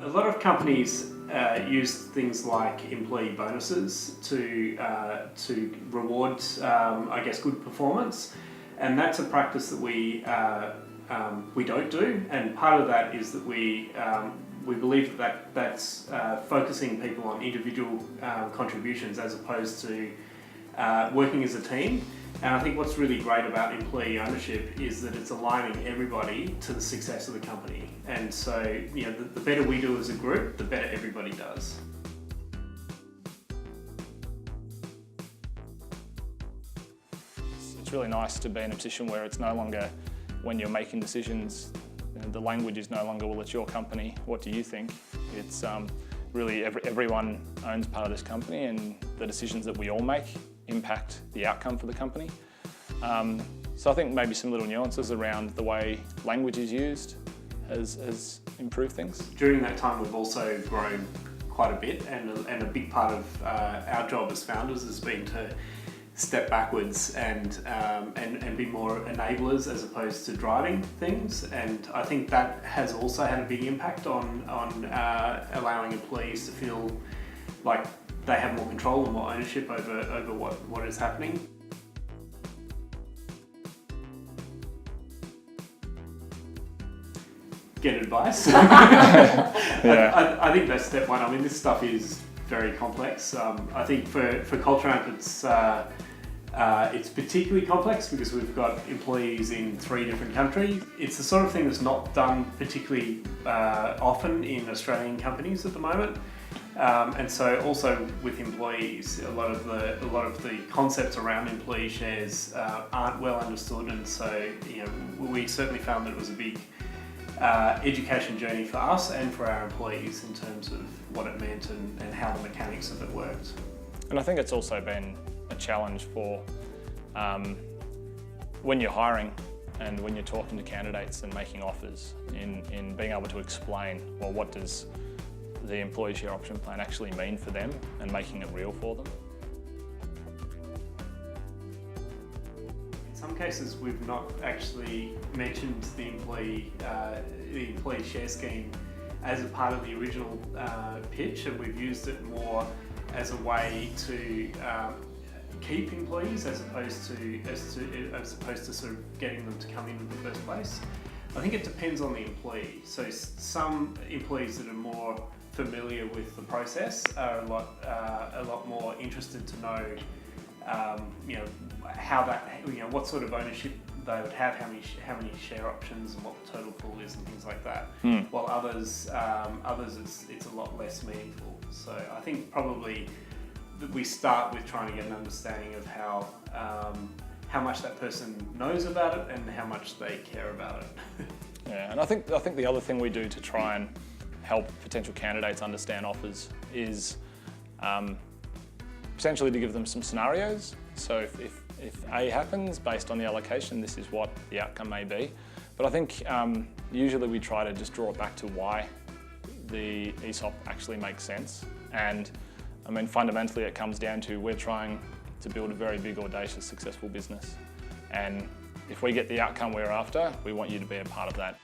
A lot of companies use things like employee bonuses to reward, I guess, good performance, and that's a practice that we don't do. And part of that is that we believe that that's focusing people on individual contributions as opposed to working as a team. And I think what's really great about employee ownership is that it's aligning everybody to the success of the company. And so, the better we do as a group, the better everybody does. It's really nice to be in a position where it's no longer, when you're making decisions, the language is no longer, well, it's your company, what do you think? It's really everyone owns part of this company, and the decisions that we all make impact the outcome for the company. So I think maybe some little nuances around the way language is used has improved things. During that time, we've also grown quite a bit, and a big part of our job as founders has been to step backwards and be more enablers as opposed to driving things. And I think that has also had a big impact on allowing employees to feel like they have more control and more ownership over what is happening. Get advice. Yeah. I think that's step one. I mean, this stuff is very complex. I think for Culture Amp, it's particularly complex because we've got employees in 3 different countries. It's the sort of thing that's not done particularly often in Australian companies at the moment. And so also with employees, a lot of the concepts around employee shares aren't well understood, and so we certainly found that it was a big education journey for us and for our employees in terms of what it meant and how the mechanics of it worked. And I think it's also been a challenge for when you're hiring and when you're talking to candidates and making offers, in being able to explain, well, what does the employee share option plan actually mean for them, and making it real for them. In some cases, we've not actually mentioned the employee share scheme as a part of the original pitch, and we've used it more as a way to keep employees as opposed to sort of getting them to come in the first place. I think it depends on the employee. So some employees that are more familiar with the process are a lot more interested to know, how that, what sort of ownership they would have, how many share options, and what the total pool is, and things like that. While others it's a lot less meaningful. So I think probably that we start with trying to get an understanding of how much that person knows about it and how much they care about it. Yeah, and I think the other thing we do to try and help potential candidates understand offers is potentially to give them some scenarios. So if A happens, based on the allocation, this is what the outcome may be. But I think usually we try to just draw it back to why the ESOP actually makes sense. And I mean, fundamentally it comes down to, we're trying to build a very big, audacious, successful business. And if we get the outcome we're after, we want you to be a part of that.